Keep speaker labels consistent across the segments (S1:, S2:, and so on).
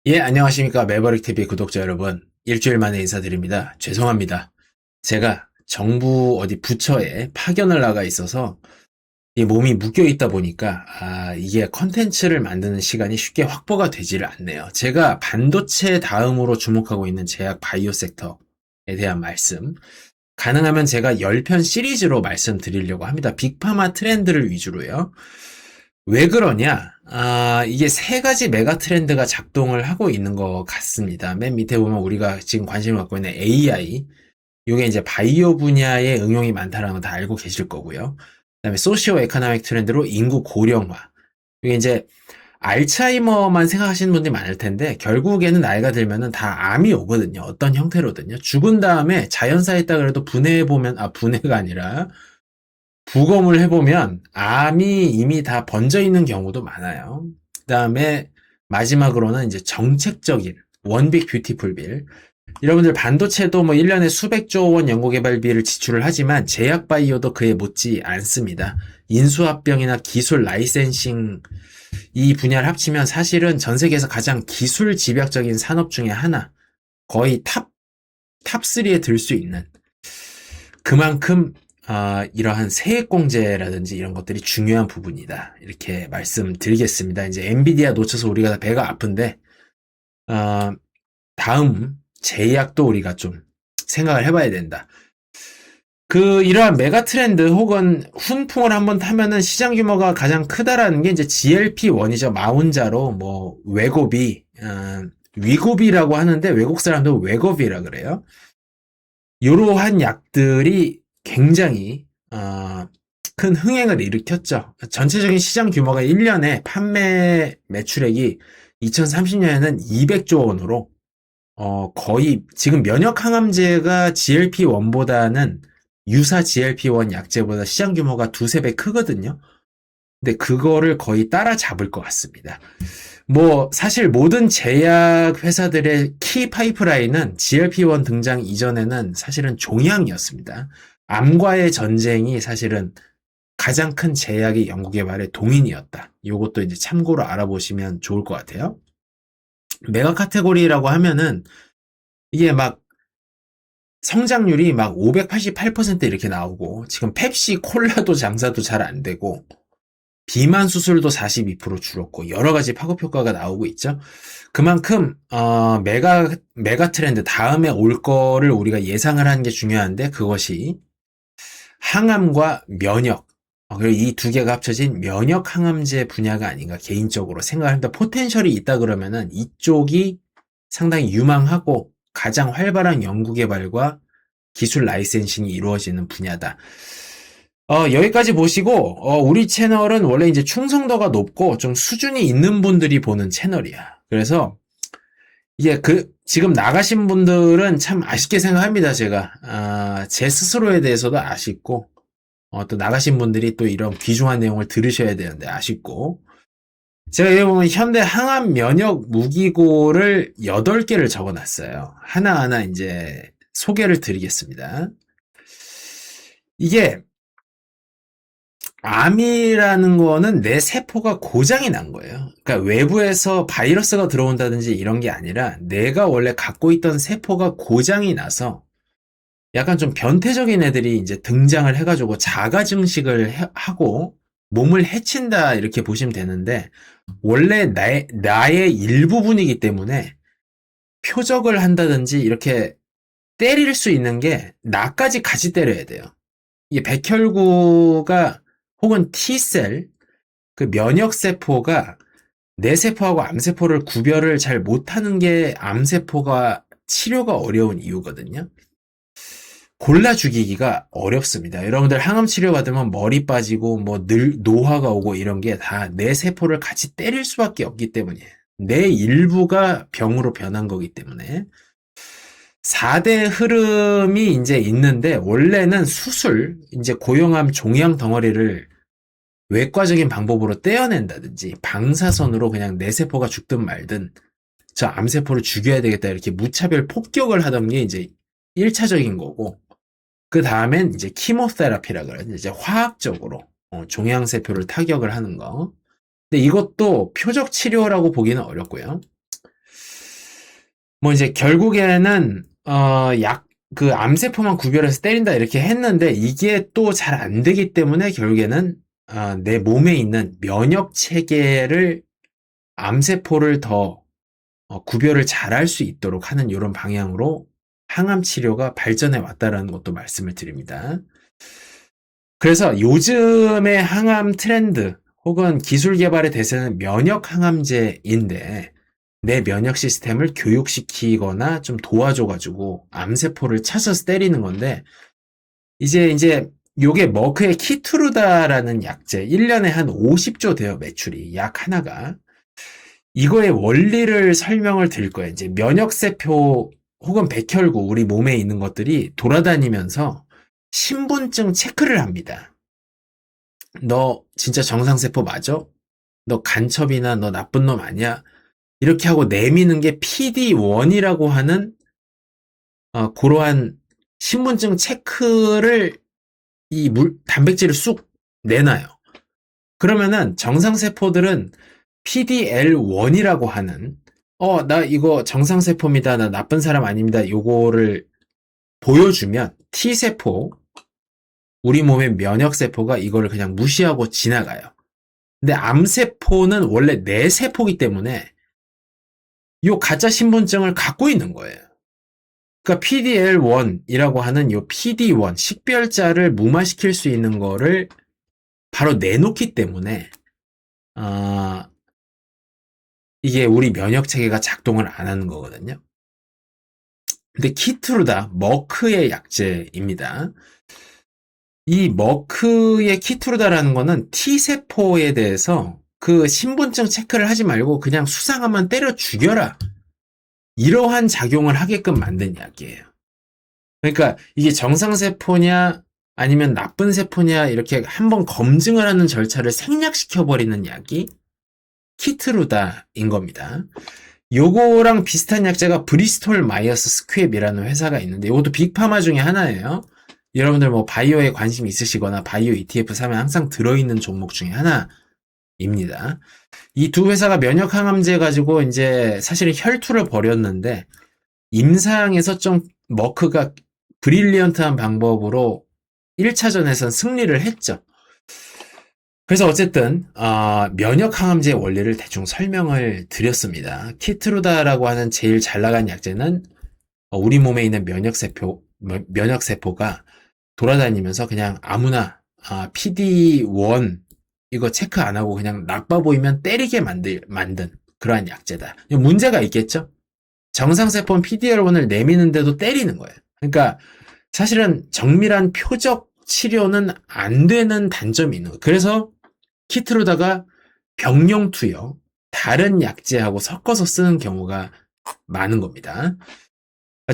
S1: 예, 안녕하십니까. 매버릭TV 구독자 여러분. 일주일 만에 인사드립니다. 죄송합니다. 제가 정부 어디 부처에 파견을 나가 있어서 이 몸이 묶여 있다 보니까, 이게 컨텐츠를 만드는 시간이 쉽게 확보가 되지를 않네요. 제가 반도체 다음으로 주목하고 있는 제약 바이오 섹터에 대한 말씀, 가능하면 제가 10편 시리즈로 말씀드리려고 합니다. 빅파마 트렌드를 위주로요. 왜 그러냐? 이게 세 가지 메가 트렌드가 작동을 하고 있는 것 같습니다. 맨 밑에 보면 우리가 지금 관심을 갖고 있는 AI, 이게 이제 바이오 분야에 응용이 많다는 건 다 알고 계실 거고요. 그다음에 소시오 에코노믹 트렌드로 인구 고령화. 이게 이제 알츠하이머만 생각하시는 분들이 많을 텐데 결국에는 나이가 들면은 다 암이 오거든요. 어떤 형태로든요. 죽은 다음에 자연사에 있다 그래도 분해해 보면 분해가 아니라 부검을 해보면 암이 이미 다 번져 있는 경우도 많아요. 그 다음에 마지막으로는 이제 정책적인 원빅 뷰티풀 빌. 여러분들 반도체도 뭐 1년에 수백조 원 연구개발비를 지출을 하지만 제약 바이오도 그에 못지 않습니다. 인수합병이나 기술 라이센싱 이 분야를 합치면 사실은 전 세계에서 가장 기술 집약적인 산업 중에 하나, 거의 탑3에 들 수 있는, 그만큼 이러한 세액공제라든지 이런 것들이 중요한 부분이다. 이렇게 말씀드리겠습니다. 이제 엔비디아 놓쳐서 우리가 다 배가 아픈데, 다음 제약도 우리가 좀 생각을 해봐야 된다. 이러한 메가 트렌드 혹은 훈풍을 한번 타면은 시장 규모가 가장 크다라는 게 이제 GLP-1이죠. 마운자로 뭐 웨고비, 위고비라고 하는데 외국 사람들은 웨고비라 그래요. 이러한 약들이 굉장히 큰 흥행을 일으켰죠. 전체적인 시장 규모가 1년에 판매 매출액이 2030년에는 200조 원으로 거의 지금 면역 항암제가 GLP-1보다는 유사 GLP-1 약제보다 시장 규모가 두세 배 크거든요. 근데 그거를 거의 따라잡을 것 같습니다. 뭐 사실 모든 제약 회사들의 키 파이프라인은 GLP-1 등장 이전에는 사실은 종양이었습니다. 암과의 전쟁이 사실은 가장 큰 제약의 연구개발의 동인이었다. 이것도 이제 참고로 알아보시면 좋을 것 같아요. 메가 카테고리라고 하면은 이게 막 성장률이 막 588% 이렇게 나오고 지금 펩시, 콜라도 장사도 잘 안 되고 비만 수술도 42% 줄었고 여러 가지 파급 효과가 나오고 있죠. 그만큼 메가 트렌드 다음에 올 거를 우리가 예상을 하는 게 중요한데 그것이 항암과 면역 그리고 이 두 개가 합쳐진 면역 항암제 분야가 아닌가 개인적으로 생각합니다. 포텐셜이 있다 그러면은 이쪽이 상당히 유망하고 가장 활발한 연구개발과 기술 라이센싱이 이루어지는 분야다. 여기까지 보시고, 우리 채널은 원래 이제 충성도가 높고 좀 수준이 있는 분들이 보는 채널이야. 그래서 이게 지금 나가신 분들은 참 아쉽게 생각합니다, 제가. 제 스스로에 대해서도 아쉽고, 또 나가신 분들이 또 이런 귀중한 내용을 들으셔야 되는데 아쉽고. 제가 여기 보면 현대 항암 면역 무기고를 8개를 적어놨어요. 하나하나 이제 소개를 드리겠습니다. 이게 암이라는 거는 내 세포가 고장이 난 거예요. 그러니까 외부에서 바이러스가 들어온다든지 이런 게 아니라 내가 원래 갖고 있던 세포가 고장이 나서 약간 좀 변태적인 애들이 이제 등장을 해가지고 자가 증식을 하고 몸을 해친다 이렇게 보시면 되는데 원래 나의 일부분이기 때문에 표적을 한다든지 이렇게 때릴 수 있는 게 나까지 같이 때려야 돼요. 이게 백혈구가 혹은 T셀, 그 면역세포가 내 세포하고 암세포를 구별을 잘 못하는 게 암세포가 치료가 어려운 이유거든요. 골라 죽이기가 어렵습니다. 여러분들 항암 치료 받으면 머리 빠지고 뭐 노화가 오고 이런 게 다 내 세포를 같이 때릴 수밖에 없기 때문이에요. 내 일부가 병으로 변한 거기 때문에 4대 흐름이 이제 있는데 원래는 수술, 이제 고용암 종양 덩어리를 외과적인 방법으로 떼어낸다든지 방사선으로 그냥 내 세포가 죽든 말든 저 암세포를 죽여야 되겠다 이렇게 무차별 폭격을 하던 게 이제 1차적인 거고 그 다음엔 이제 키모테라피라 그러죠. 이제 화학적으로 종양세포를 타격을 하는 거. 근데 이것도 표적 치료라고 보기는 어렵고요. 뭐 이제 결국에는 그 암세포만 구별해서 때린다 이렇게 했는데 이게 또 잘 안 되기 때문에 결국에는 내 몸에 있는 면역 체계를 암세포를 더 구별을 잘할 수 있도록 하는 이런 방향으로 항암 치료가 발전해 왔다라는 것도 말씀을 드립니다. 그래서 요즘의 항암 트렌드 혹은 기술 개발의 대세는 면역 항암제인데 내 면역 시스템을 교육시키거나 좀 도와줘가지고 암세포를 찾아서 때리는 건데 이제 요게 머크의 키투르다라는 약제 1년에 한 50조 돼요 매출이 약 하나가 이거의 원리를 설명을 드릴 거예요. 이제 면역세포 혹은 백혈구 우리 몸에 있는 것들이 돌아다니면서 신분증 체크를 합니다. 너 진짜 정상세포 맞아? 너 간첩이나 너 나쁜 놈 아니야? 이렇게 하고 내미는 게 PD1이라고 하는 그러한 신분증 체크를 단백질을 쑥 내놔요. 그러면은 정상세포들은 PDL1이라고 하는 나 이거 정상세포입니다. 나 나쁜 사람 아닙니다. 요거를 보여주면 T세포 우리 몸의 면역세포가 이거를 그냥 무시하고 지나가요. 근데 암세포는 원래 내 세포이기 때문에 요 가짜 신분증을 갖고 있는 거예요. 그러니까 PDL1이라고 하는 요 PD1 식별자를 무마시킬 수 있는 거를 바로 내놓기 때문에 이게 우리 면역 체계가 작동을 안 하는 거거든요. 근데 키트루다 머크의 약제입니다. 이 머크의 키트루다라는 거는 T세포에 대해서 그 신분증 체크를 하지 말고 그냥 수상하면 때려 죽여라. 이러한 작용을 하게끔 만든 약이에요. 그러니까 이게 정상세포냐 아니면 나쁜 세포냐 이렇게 한번 검증을 하는 절차를 생략시켜버리는 약이 키트루다인 겁니다. 요거랑 비슷한 약제가 브리스톨 마이어스 스퀘브라는 회사가 있는데 이것도 빅파마 중에 하나예요. 여러분들 뭐 바이오에 관심 있으시거나 바이오 ETF 사면 항상 들어있는 종목 중에 하나입니다. 이 두 회사가 면역 항암제 가지고 이제 사실은 혈투를 벌였는데 임상에서 좀 머크가 브릴리언트한 방법으로 1차전에선 승리를 했죠. 그래서 어쨌든 면역 항암제의 원리를 대충 설명을 드렸습니다. 키트루다라고 하는 제일 잘 나간 약제는 우리 몸에 있는 면역세포가 돌아다니면서 그냥 아무나 PD1 이거 체크 안 하고 그냥 나빠 보이면 때리게 만든 그러한 약제다. 문제가 있겠죠? 정상세포는 PDL1을 내미는데도 때리는 거예요. 그러니까 사실은 정밀한 표적 치료는 안 되는 단점이 있는 거예요. 그래서 키트로다가 병용 투여, 다른 약제하고 섞어서 쓰는 경우가 많은 겁니다.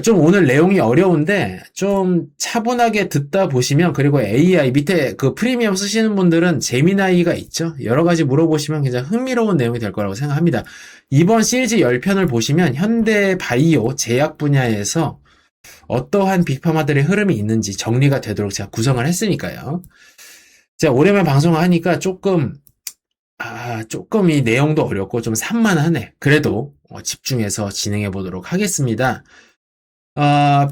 S1: 좀 오늘 내용이 어려운데 좀 차분하게 듣다 보시면 그리고 AI 밑에 그 프리미엄 쓰시는 분들은 재미나이가 있죠. 여러 가지 물어보시면 굉장히 흥미로운 내용이 될 거라고 생각합니다. 이번 시리즈 10편을 보시면 현대 바이오 제약 분야에서 어떠한 빅파마들의 흐름이 있는지 정리가 되도록 제가 구성을 했으니까요. 제가 오랜만에 방송을 하니까 조금 이 내용도 어렵고 좀 산만하네. 그래도 집중해서 진행해 보도록 하겠습니다.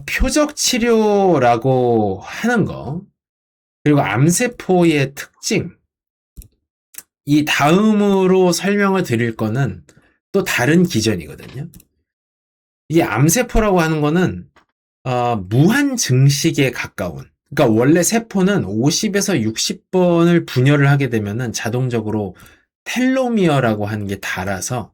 S1: 표적 치료라고 하는 거, 그리고 암세포의 특징, 이 다음으로 설명을 드릴 거는 또 다른 기전이거든요. 이 암세포라고 하는 거는, 무한 증식에 가까운, 그러니까 원래 세포는 50에서 60번을 분열을 하게 되면은 자동적으로 텔로미어라고 하는 게 닳아서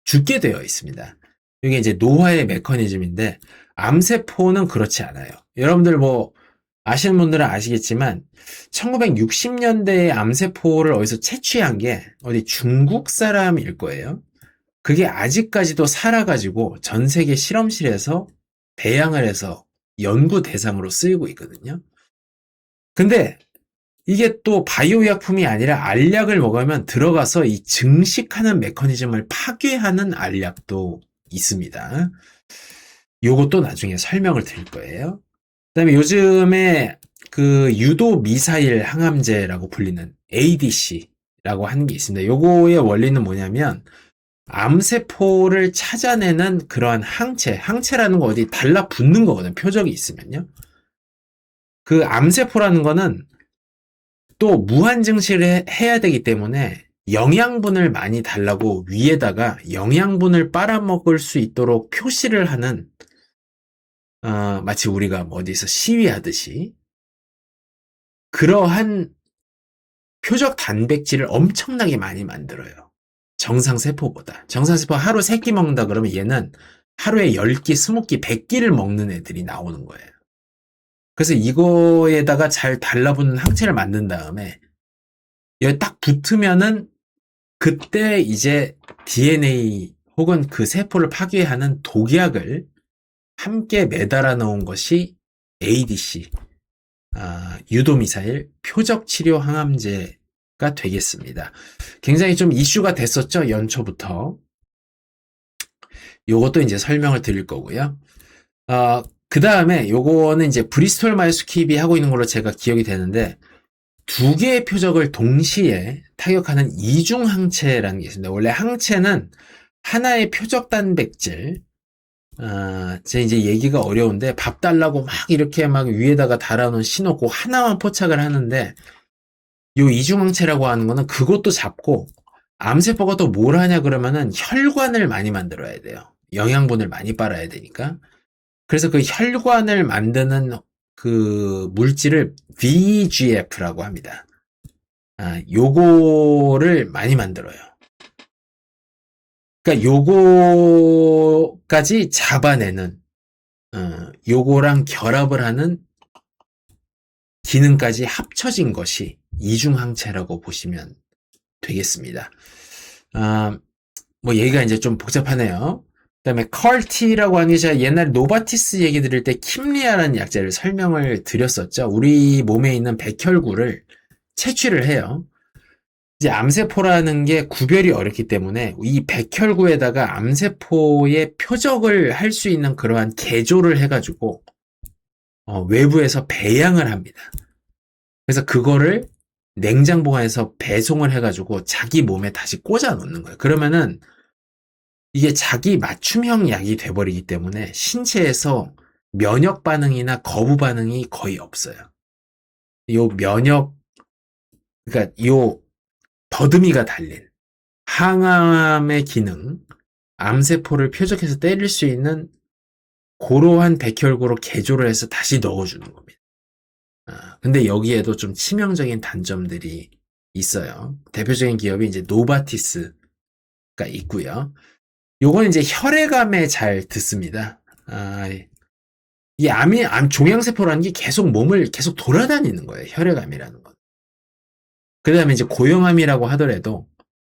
S1: 죽게 되어 있습니다. 이게 이제 노화의 메커니즘인데, 암세포는 그렇지 않아요. 여러분들 뭐 아시는 분들은 아시겠지만 1960년대에 암세포를 어디서 채취한 게 어디 중국 사람일 거예요. 그게 아직까지도 살아가지고 전 세계 실험실에서 배양을 해서 연구 대상으로 쓰이고 있거든요. 근데 이게 또 바이오약품이 아니라 알약을 먹으면 들어가서 이 증식하는 메커니즘을 파괴하는 알약도 있습니다. 요것도 나중에 설명을 드릴 거예요. 그다음에 요즘에 그 유도 미사일 항암제라고 불리는 ADC라고 하는 게 있습니다. 요거의 원리는 뭐냐면 암세포를 찾아내는 그러한 항체라는 거 어디 달라붙는 거거든, 표적이 있으면요. 그 암세포라는 거는 또 무한 증식을 해야 되기 때문에 영양분을 많이 달라고 위에다가 영양분을 빨아먹을 수 있도록 표시를 하는, 마치 우리가 뭐 어디서 시위하듯이 그러한 표적 단백질을 엄청나게 많이 만들어요. 정상세포보다. 정상세포 하루 3끼 먹는다 그러면 얘는 하루에 10끼, 20끼, 100끼를 먹는 애들이 나오는 거예요. 그래서 이거에다가 잘 달라붙는 항체를 만든 다음에 여기 딱 붙으면은 그때 이제 DNA 혹은 그 세포를 파괴하는 독약을 함께 매달아 놓은 것이 ADC, 유도미사일 표적치료 항암제가 되겠습니다. 굉장히 좀 이슈가 됐었죠, 연초부터. 요것도 이제 설명을 드릴 거고요. 그 다음에 요거는 이제 브리스톨 마이스 퀴비 하고 있는 걸로 제가 기억이 되는데, 2개의 표적을 동시에 타격하는 이중 항체라는 게 있습니다. 원래 항체는 하나의 표적 단백질, 제 이제 얘기가 어려운데 밥 달라고 막 이렇게 막 위에다가 달아놓은 신호 그 하나만 포착을 하는데, 요 이중항체라고 하는 거는 그것도 잡고 암세포가 또 뭘 하냐 그러면은 혈관을 많이 만들어야 돼요. 영양분을 많이 빨아야 되니까. 그래서 그 혈관을 만드는 그 물질을 VEGF라고 합니다. 요거를 많이 만들어요. 그러니까 요거까지 잡아내는, 요거랑 결합을 하는 기능까지 합쳐진 것이 이중항체라고 보시면 되겠습니다. 뭐 얘기가 이제 좀 복잡하네요. 그 다음에 CAR-T라고 하는 게 제가 옛날에 노바티스 얘기 드릴 때 킴리아라는 약제를 설명을 드렸었죠. 우리 몸에 있는 백혈구를 채취를 해요. 이제 암세포라는 게 구별이 어렵기 때문에 이 백혈구에다가 암세포의 표적을 할 수 있는 그러한 개조를 해가지고 외부에서 배양을 합니다. 그래서 그거를 냉장 보관해서 배송을 해가지고 자기 몸에 다시 꽂아 놓는 거예요. 그러면은 이게 자기 맞춤형 약이 돼버리기 때문에 신체에서 면역 반응이나 거부 반응이 거의 없어요. 그러니까 요 더듬이가 달린 항암의 기능, 암세포를 표적해서 때릴 수 있는 고러한 백혈구로 개조를 해서 다시 넣어주는 겁니다. 근데 여기에도 좀 치명적인 단점들이 있어요. 대표적인 기업이 이제 노바티스가 있고요. 요건 이제 혈액암에 잘 듣습니다. 이 종양세포라는 게 계속 몸을 계속 돌아다니는 거예요. 혈액암이라는 건. 그 다음에 이제 고형암이라고 하더라도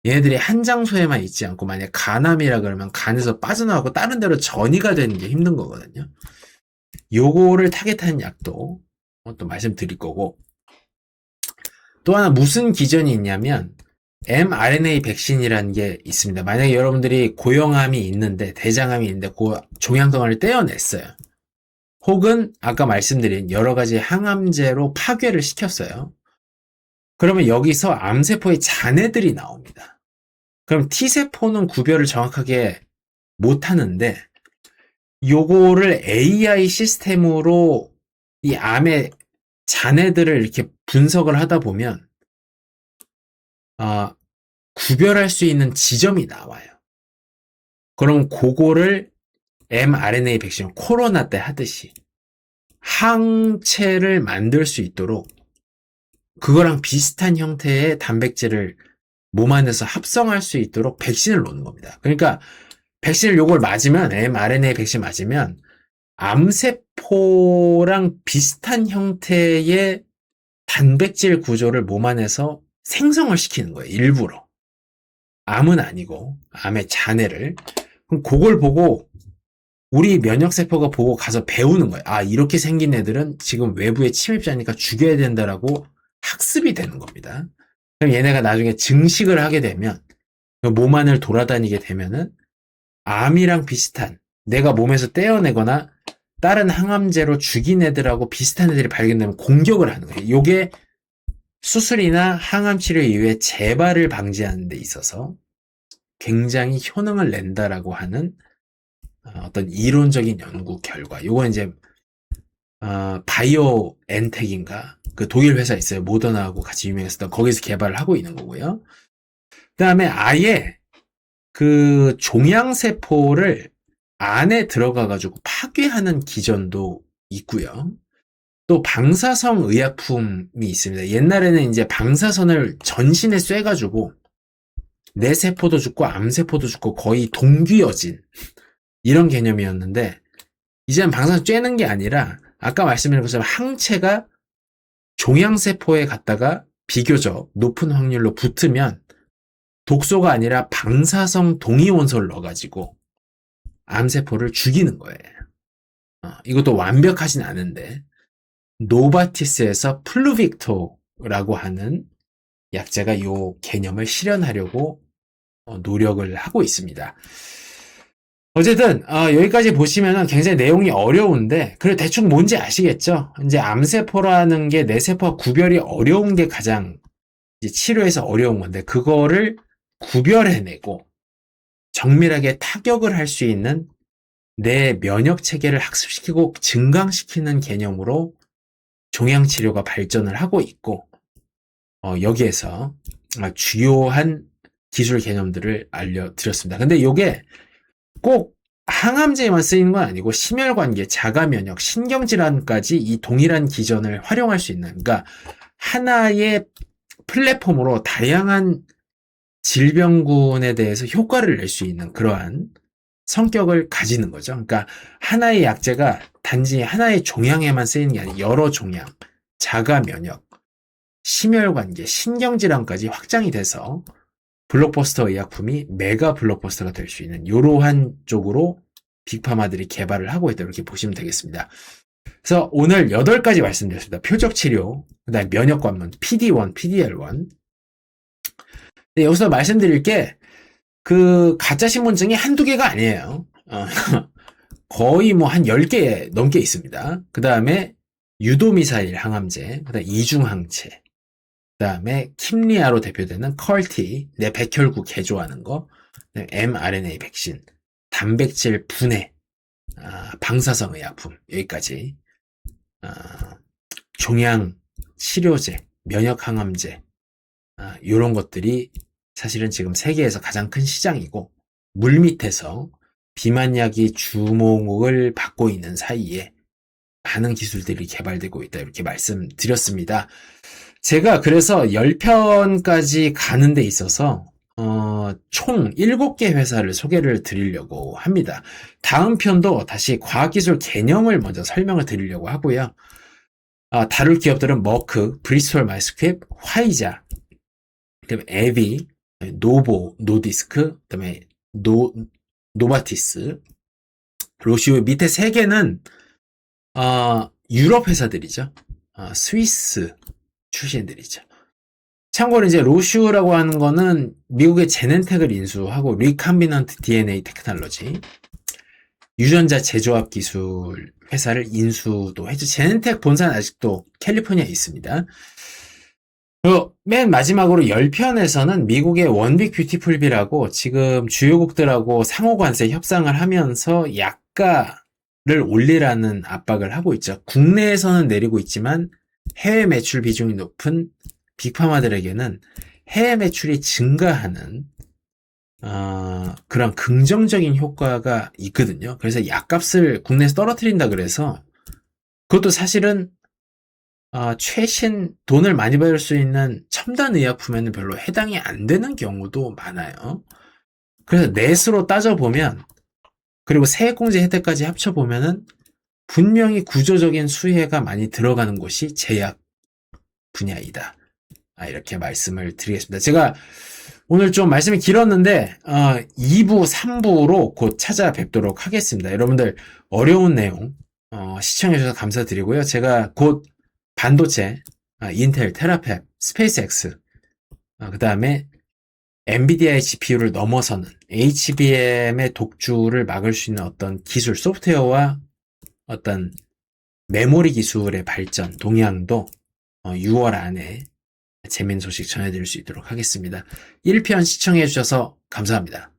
S1: 얘네들이 한 장소에만 있지 않고 만약 간암이라 그러면 간에서 빠져나가고 다른 데로 전이가 되는 게 힘든 거거든요. 요거를 타겟한 약도 또 말씀드릴 거고, 또 하나 무슨 기전이 있냐면 mRNA 백신이라는 게 있습니다. 만약에 여러분들이 고형암이 있는데 대장암이 있는데 그 종양덩어리를 떼어냈어요. 혹은 아까 말씀드린 여러 가지 항암제로 파괴를 시켰어요. 그러면 여기서 암세포의 잔해들이 나옵니다. 그럼 T세포는 구별을 정확하게 못하는데 요거를 AI 시스템으로 이 암의 잔해들을 이렇게 분석을 하다 보면 구별할 수 있는 지점이 나와요. 그럼 그거를 mRNA 백신 코로나 때 하듯이 항체를 만들 수 있도록 그거랑 비슷한 형태의 단백질을 몸 안에서 합성할 수 있도록 백신을 놓는 겁니다. 그러니까 백신을 요걸 맞으면 mRNA 백신 맞으면 암세포랑 비슷한 형태의 단백질 구조를 몸 안에서 생성을 시키는 거예요. 일부러. 암은 아니고 암의 잔해를. 그럼 그걸 보고 우리 면역세포가 보고 가서 배우는 거예요. 이렇게 생긴 애들은 지금 외부의 침입자니까 죽여야 된다라고 학습이 되는 겁니다. 그럼 얘네가 나중에 증식을 하게 되면 몸 안을 돌아다니게 되면은 암이랑 비슷한 내가 몸에서 떼어내거나 다른 항암제로 죽인 애들하고 비슷한 애들이 발견되면 공격을 하는 거예요. 요게 수술이나 항암치료 이후에 재발을 방지하는 데 있어서 굉장히 효능을 낸다라고 하는 어떤 이론적인 연구 결과. 요건 이제 바이오 엔텍인가 그 독일 회사 있어요. 모더나하고 같이 유명했었던 거기서 개발을 하고 있는 거고요. 그다음에 아예 그 종양세포를 안에 들어가가지고 파괴하는 기전도 있고요. 또 방사성 의약품이 있습니다. 옛날에는 이제 방사선을 전신에 쐬가지고 내 세포도 죽고 암세포도 죽고 거의 동귀어진 이런 개념이었는데 이제는 방사선 쬐는 게 아니라 아까 말씀드린 것처럼 항체가 종양세포에 갔다가 비교적 높은 확률로 붙으면 독소가 아니라 방사성 동위원소를 넣어가지고 암세포를 죽이는 거예요. 이것도 완벽하진 않은데 노바티스에서 플루빅토라고 하는 약제가 이 개념을 실현하려고 노력을 하고 있습니다. 어쨌든 여기까지 보시면은 굉장히 내용이 어려운데 그래 대충 뭔지 아시겠죠? 이제 암세포라는 게 내 세포와 구별이 어려운 게 가장 이제 치료에서 어려운 건데 그거를 구별해내고 정밀하게 타격을 할 수 있는 내 면역 체계를 학습시키고 증강시키는 개념으로 종양 치료가 발전을 하고 있고 여기에서 주요한 기술 개념들을 알려드렸습니다. 근데 이게 꼭 항암제에만 쓰이는 건 아니고 심혈관계, 자가면역, 신경질환까지 이 동일한 기전을 활용할 수 있는 그러니까 하나의 플랫폼으로 다양한 질병군에 대해서 효과를 낼 수 있는 그러한 성격을 가지는 거죠. 그러니까 하나의 약제가 단지 하나의 종양에만 쓰이는 게 아니라 여러 종양, 자가면역, 심혈관계, 신경질환까지 확장이 돼서 블록버스터 의약품이 메가 블록버스터가 될 수 있는 이러한 쪽으로 빅파마들이 개발을 하고 있다 이렇게 보시면 되겠습니다. 그래서 오늘 8가지 말씀드렸습니다. 표적치료, 그 다음에 면역관문, PD-1, PD-L1. 여기서 말씀드릴 게 그 가짜 신분증이 한두 개가 아니에요. 거의 뭐 한 10개 넘게 있습니다. 그 다음에 유도미사일 항암제, 그 다음에 이중항체, 그 다음에 킴리아로 대표되는 컬티, 내 백혈구 개조하는 거, mRNA 백신, 단백질 분해, 방사성 의약품, 여기까지, 종양 치료제, 면역 항암제, 이런 것들이 사실은 지금 세계에서 가장 큰 시장이고 물밑에서 비만약이 주목을 받고 있는 사이에 많은 기술들이 개발되고 있다 이렇게 말씀드렸습니다. 제가 그래서 10편까지 가는 데 있어서 총 7개 회사를 소개를 드리려고 합니다. 다음 편도 다시 과학기술 개념을 먼저 설명을 드리려고 하고요. 다룰 기업들은 머크, 브리스톨 마이스퀼, 화이자, 그다음에 에비, 노보, 노디스크, 그다음에 노바티스, 로시오 밑에 3개는 유럽 회사들이죠. 스위스 출신들이죠. 참고로 이제 로슈라고 하는 거는 미국의 제넨텍을 인수하고 리캄비넌트 DNA 테크놀로지 유전자 재조합 기술 회사를 인수도 했죠. 제넨텍 본사는 아직도 캘리포니아에 있습니다. 그리고 맨 마지막으로 10편에서는 미국의 원빅 뷰티풀비라고 지금 주요국들하고 상호관세 협상을 하면서 약가를 올리라는 압박을 하고 있죠. 국내에서는 내리고 있지만 해외 매출 비중이 높은 빅파마들에게는 해외 매출이 증가하는 그런 긍정적인 효과가 있거든요. 그래서 약값을 국내에서 떨어뜨린다 그래서 그것도 사실은 최신 돈을 많이 벌 수 있는 첨단 의약품에는 별로 해당이 안 되는 경우도 많아요. 그래서 넷으로 따져보면 그리고 세액공제 혜택까지 합쳐보면은 분명히 구조적인 수혜가 많이 들어가는 곳이 제약 분야이다. 이렇게 말씀을 드리겠습니다. 제가 오늘 좀 말씀이 길었는데 2부, 3부로 곧 찾아뵙도록 하겠습니다. 여러분들 어려운 내용 시청해주셔서 감사드리고요. 제가 곧 반도체, 인텔, 테라팹, 스페이스X, 그 다음에 엔비디아의 GPU를 넘어서는 HBM의 독주를 막을 수 있는 어떤 기술, 소프트웨어와 어떤 메모리 기술의 발전, 동향도 6월 안에 재미있는 소식 전해드릴 수 있도록 하겠습니다. 1편 시청해주셔서 감사합니다.